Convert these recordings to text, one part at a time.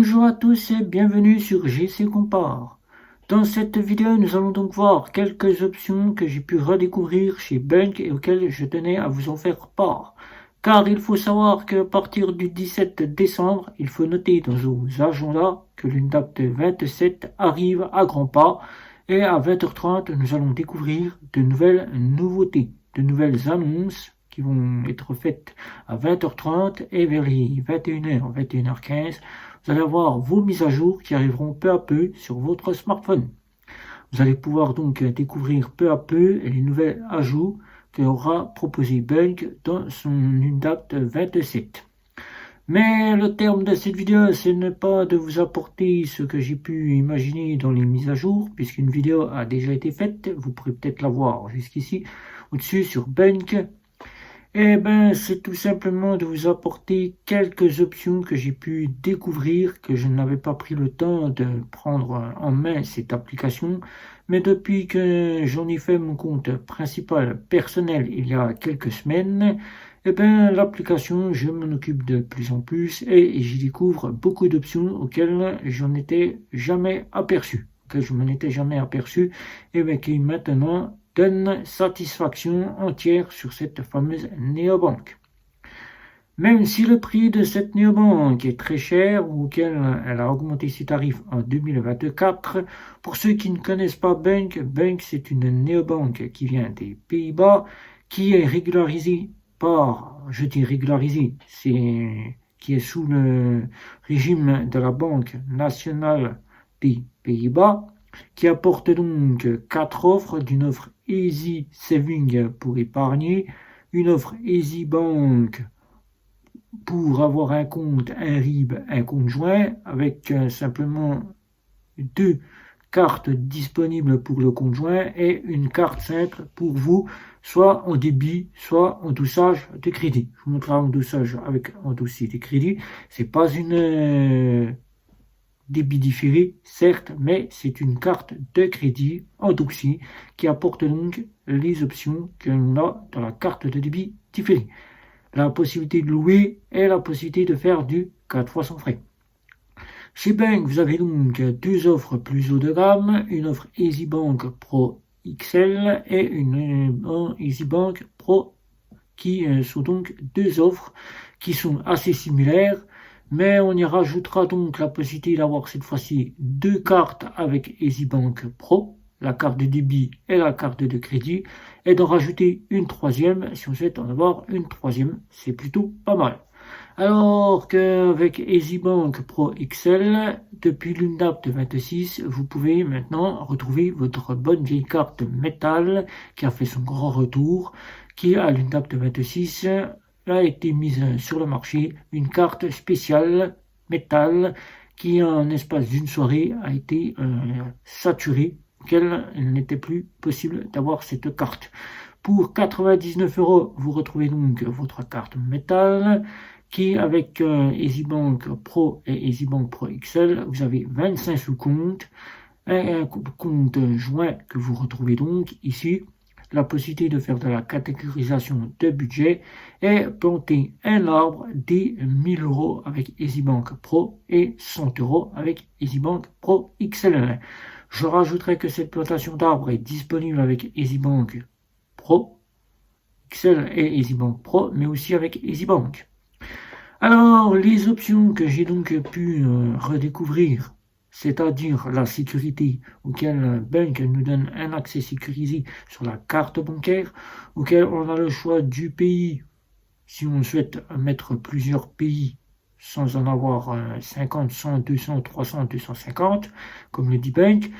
Bonjour à tous et bienvenue sur GC Compare. Dans cette vidéo, nous allons donc voir quelques options que j'ai pu redécouvrir chez Bunk et auxquelles je tenais à vous en faire part. Car il faut savoir qu'à partir du 17 décembre, il faut noter dans vos agendas que l'UNDAP 27 arrive à grands pas et à 20h30, nous allons découvrir de nouvelles nouveautés, de nouvelles annonces qui vont être faites à 20h30 et vers les 21h, 21h15. Vous allez avoir vos mises à jour qui arriveront peu à peu sur votre smartphone. Vous allez pouvoir donc découvrir peu à peu les nouvelles ajouts qu'aura proposé Bunk dans son UNDAP 27. Mais le terme de cette vidéo, ce n'est pas de vous apporter ce que j'ai pu imaginer dans les mises à jour, puisqu'une vidéo a déjà été faite, vous pourrez peut-être la voir jusqu'ici, au-dessus sur Bunk. Eh ben, c'est tout simplement de vous apporter quelques options que j'ai pu découvrir, que je n'avais pas pris le temps de prendre en main cette application. Mais depuis que j'en ai fait mon compte principal personnel il y a quelques semaines, eh ben, l'application, je m'en occupe de plus en plus et j'y découvre beaucoup d'options auxquelles j'en étais jamais aperçu, que je m'en étais jamais aperçu et ben, qui maintenant donne satisfaction entière sur cette fameuse néobanque. Même si le prix de cette néobanque est très cher ou qu'elle a augmenté ses tarifs en 2024, pour ceux qui ne connaissent pas Bunk, Bunk c'est une néobanque qui vient des Pays-Bas, qui est régularisée par, je dis régularisée, c'est qui est sous le régime de la Banque nationale des Pays-Bas, qui apporte donc 4 offres, d'une offre Easy Saving pour épargner, une offre Easy Bank pour avoir un compte, un RIB, un compte joint, avec simplement 2 cartes disponibles pour le compte joint et une carte simple pour vous, soit en débit, soit en dosage de crédit. Je vous montrerai en dosage avec un dossier de crédit. C'est pas une débit différé, certes, mais c'est une carte de crédit en dossier qui apporte donc les options que l'on a dans la carte de débit différé. La possibilité de louer et la possibilité de faire du 4 fois sans frais. Chez Bank, vous avez donc deux offres plus haut de gamme, une offre EasyBank Pro XL et une EasyBank Pro qui sont donc deux offres qui sont assez similaires, mais on y rajoutera donc la possibilité d'avoir cette fois-ci deux cartes avec EasyBank Pro, la carte de débit et la carte de crédit, et d'en rajouter une troisième si on souhaite en avoir une troisième, c'est plutôt pas mal. Alors qu'avec EasyBank Pro XL, depuis l'UNDAP 26, vous pouvez maintenant retrouver votre bonne vieille carte métal qui a fait son grand retour, qui à l'UNDAP 26 a été mise sur le marché, une carte spéciale métal qui en espace d'une soirée a été saturée, qu'elle n'était plus possible d'avoir cette carte. Pour 99 €, vous retrouvez donc votre carte métal qui, avec EasyBank Pro et EasyBank Pro XL, vous avez 25 sous-comptes, un compte joint que vous retrouvez donc ici, la possibilité de faire de la catégorisation de budget et planter un arbre dès 1000 € avec EasyBank Pro et 100 € avec EasyBank Pro XL. Je rajouterai que cette plantation d'arbres est disponible avec EasyBank Pro XL et EasyBank Pro, mais aussi avec EasyBank. Alors, les options que j'ai donc pu redécouvrir, c'est-à-dire la sécurité, auquel Bunk nous donne un accès sécurisé sur la carte bancaire, auquel on a le choix du pays, si on souhaite mettre plusieurs pays sans en avoir 50, 100, 200, 300, 250, comme le dit Bunk,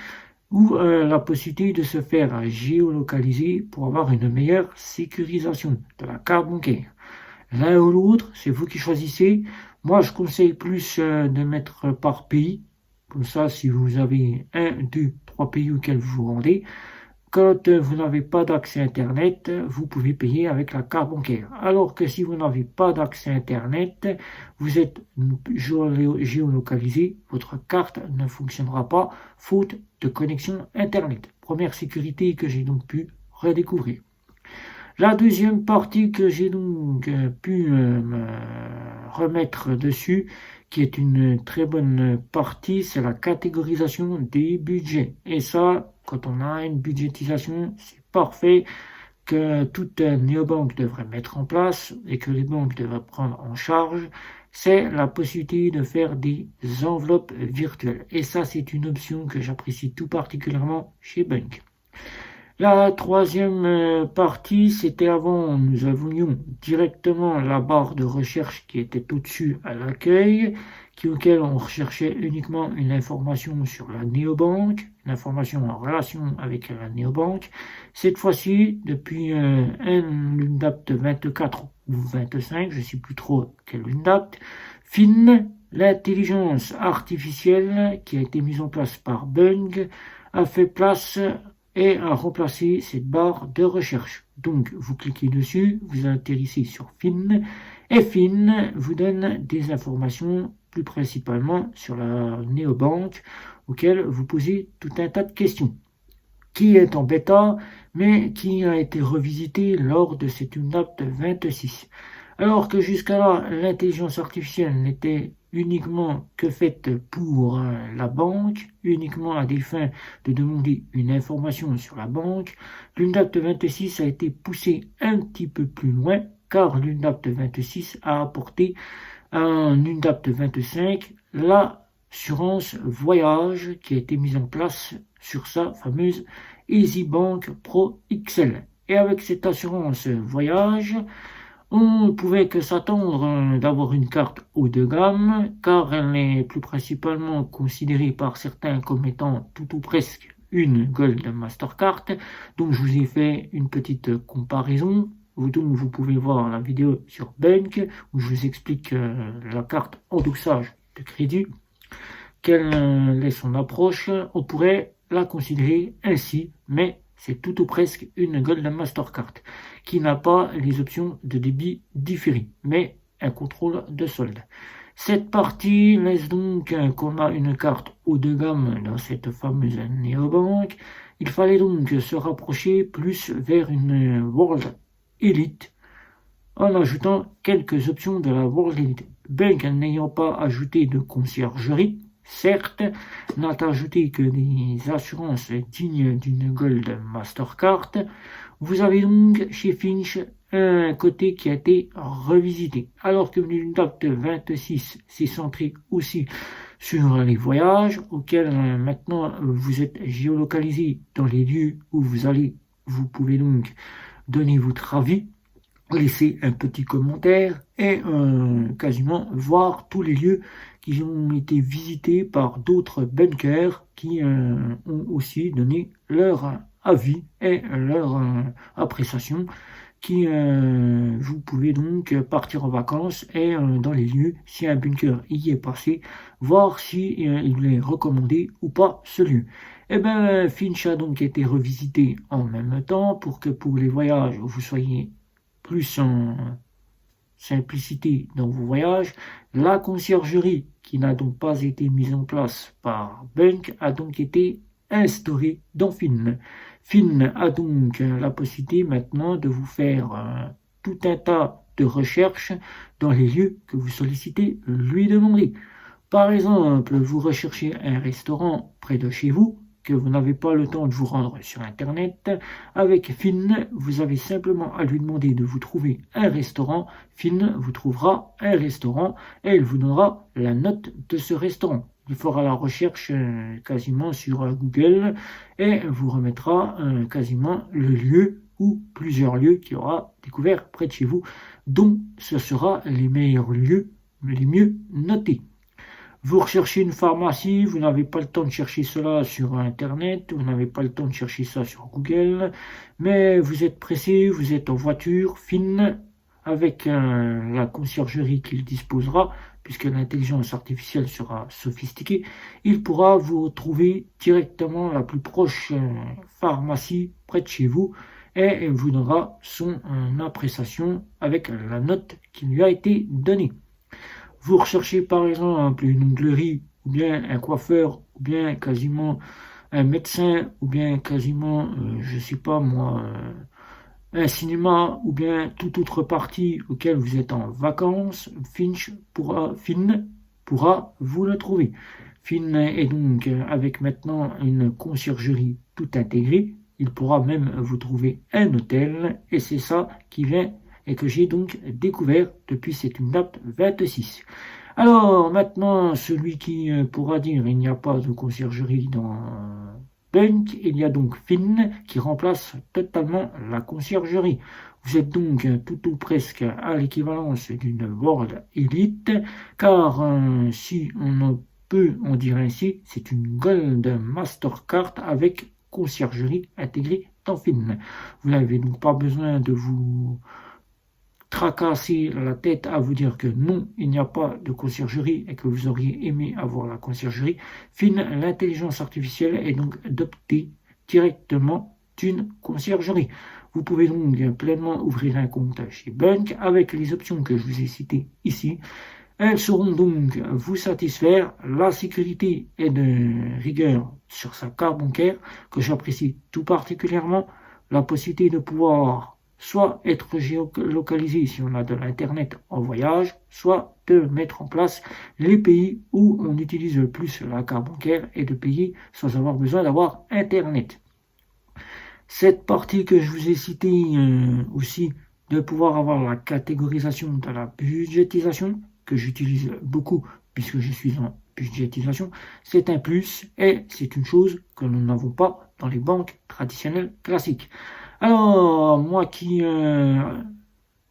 ou la possibilité de se faire géolocaliser pour avoir une meilleure sécurisation de la carte bancaire. L'un ou l'autre, c'est vous qui choisissez. Moi, je conseille plus de mettre par pays. Comme ça, si vous avez 1, 2, 3 pays auxquels vous vous rendez, quand vous n'avez pas d'accès Internet, vous pouvez payer avec la carte bancaire. Alors que si vous n'avez pas d'accès Internet, vous êtes géolocalisé, votre carte ne fonctionnera pas, faute de connexion Internet. Première sécurité que j'ai donc pu redécouvrir. La deuxième partie que j'ai donc pu remettre dessus, qui est une très bonne partie, c'est la catégorisation des budgets. Et ça, quand on a une budgétisation, c'est parfait, que toute néobanque devrait mettre en place et que les banques devraient prendre en charge, c'est la possibilité de faire des enveloppes virtuelles. Et ça, c'est une option que j'apprécie tout particulièrement chez Bunk. La troisième partie, c'était avant, nous avions directement la barre de recherche qui était au-dessus à l'accueil, auquel on recherchait uniquement une information sur la néobanque, une information en relation avec la néobanque. Cette fois-ci, depuis une date 24 ou 25, je ne sais plus trop quelle une date, FIN, l'intelligence artificielle qui a été mise en place par Bung, a fait place et a remplacé cette barre de recherche. Donc, vous cliquez dessus, vous atterrissez sur FIN, et FIN vous donne des informations, plus principalement sur la néobanque, auquel vous posez tout un tas de questions, qui est en bêta, mais qui a été revisité lors de cette UNDAP 26. Alors que jusqu'à là, l'intelligence artificielle n'était uniquement que faite pour la banque, uniquement à des fins de demander une information sur la banque, l'UNDAP 26 a été poussé un petit peu plus loin, car l'UNDAP 26 a apporté à un UNDAP 25 l'assurance voyage qui a été mise en place sur sa fameuse EasyBank Pro XL. Et avec cette assurance voyage, on ne pouvait que s'attendre d'avoir une carte haut de gamme, car elle est plus principalement considérée par certains comme étant tout ou presque une Gold Mastercard. Donc je vous ai fait une petite comparaison. Donc vous pouvez voir la vidéo sur Bunk, où je vous explique la carte endossage de crédit, quelle est son approche. On pourrait la considérer ainsi, mais c'est tout ou presque une Gold Mastercard, qui n'a pas les options de débit différé, mais un contrôle de solde. Cette partie laisse donc qu'on a une carte haut de gamme dans cette fameuse néobanque. Il fallait donc se rapprocher plus vers une World Elite, en ajoutant quelques options de la World Elite. Bunk n'ayant pas ajouté de conciergerie, certes, n'a ajouté que des assurances dignes d'une Gold Mastercard. Vous avez donc chez Finch un côté qui a été revisité. Alors que l'UNDAP 26 s'est centré aussi sur les voyages, auxquels maintenant vous êtes géolocalisé dans les lieux où vous allez. Vous pouvez donc donner votre avis, laisser un petit commentaire et quasiment voir tous les lieux qui ont été visités par d'autres bunkers qui ont aussi donné leur avis et leur appréciation, qui vous pouvez donc partir en vacances et dans les lieux, si un bunker y est passé, voir si il est recommandé ou pas ce lieu. Eh bien, Finch a donc été revisité en même temps pour que pour les voyages, vous soyez plus en simplicité dans vos voyages. La conciergerie, qui n'a donc pas été mise en place par Bunk, a donc été instaurée dans Fin. Fin a donc la possibilité maintenant de vous faire tout un tas de recherches dans les lieux que vous sollicitez lui demander. Par exemple, vous recherchez un restaurant près de chez vous, que vous n'avez pas le temps de vous rendre sur Internet. Avec Fin, vous avez simplement à lui demander de vous trouver un restaurant. Fin vous trouvera un restaurant et il vous donnera la note de ce restaurant. Il fera la recherche quasiment sur Google et vous remettra quasiment le lieu ou plusieurs lieux qu'il aura découvert près de chez vous, dont ce sera les meilleurs lieux, les mieux notés. Vous recherchez une pharmacie, vous n'avez pas le temps de chercher cela sur Internet, vous n'avez pas le temps de chercher ça sur Google, mais vous êtes pressé, vous êtes en voiture, Fin, avec la conciergerie qu'il disposera, puisque l'intelligence artificielle sera sophistiquée, il pourra vous retrouver directement la plus proche pharmacie près de chez vous et vous donnera son appréciation avec la note qui lui a été donnée. Vous recherchez par exemple une onglerie, ou bien un coiffeur, ou bien quasiment un médecin, ou bien quasiment, je sais pas moi, un cinéma ou bien toute autre partie auquel vous êtes en vacances, Finn pourra vous le trouver. Finn est donc avec maintenant une conciergerie tout intégrée. Il pourra même vous trouver un hôtel et c'est ça qui vient et que j'ai donc découvert depuis cette date 26. Alors maintenant, celui qui pourra dire il n'y a pas de conciergerie dans Bunk, il y a donc Finn qui remplace totalement la conciergerie. Vous êtes donc tout ou presque à l'équivalence d'une World Elite, car si on peut en dire ainsi, c'est une Gold Mastercard avec conciergerie intégrée dans Finn. Vous n'avez donc pas besoin de vous tracasser la tête à vous dire que non, il n'y a pas de conciergerie et que vous auriez aimé avoir la conciergerie. Finn, l'intelligence artificielle est donc adoptée directement d'une conciergerie. Vous pouvez donc pleinement ouvrir un compte chez Bunk avec les options que je vous ai citées ici. Elles sauront donc vous satisfaire. La sécurité est de rigueur sur sa carte bancaire que j'apprécie tout particulièrement. La possibilité de pouvoir soit être géolocalisé si on a de l'internet en voyage, soit de mettre en place les pays où on utilise le plus la carte bancaire et de payer sans avoir besoin d'avoir internet. Cette partie que je vous ai citée aussi, de pouvoir avoir la catégorisation de la budgétisation, que j'utilise beaucoup puisque je suis en budgétisation, c'est un plus et c'est une chose que nous n'avons pas dans les banques traditionnelles classiques. Alors, moi qui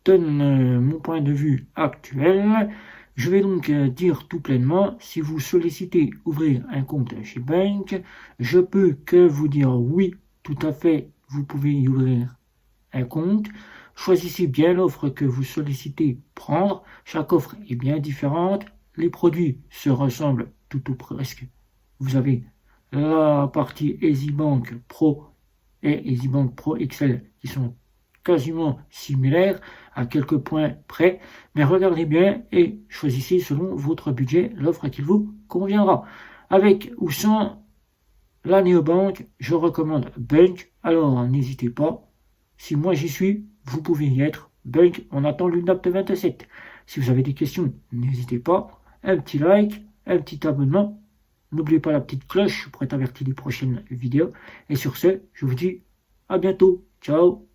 donne mon point de vue actuel, je vais donc dire tout pleinement, si vous sollicitez ouvrir un compte chez Bunk, je peux que vous dire oui, tout à fait, vous pouvez y ouvrir un compte. Choisissez bien l'offre que vous sollicitez prendre. Chaque offre est bien différente. Les produits se ressemblent tout ou presque. Vous avez la partie EasyBank Pro et EasyBank Pro XL qui sont quasiment similaires à quelques points près. Mais regardez bien et choisissez selon votre budget l'offre qui vous conviendra. Avec ou sans la néobanque, je recommande Bunk. Alors n'hésitez pas. Si moi j'y suis, vous pouvez y être. Bunk, on attend l'UNAP 27. Si vous avez des questions, n'hésitez pas. Un petit like, un petit abonnement. N'oubliez pas la petite cloche pour être averti des prochaines vidéos. Et sur ce, je vous dis à bientôt. Ciao.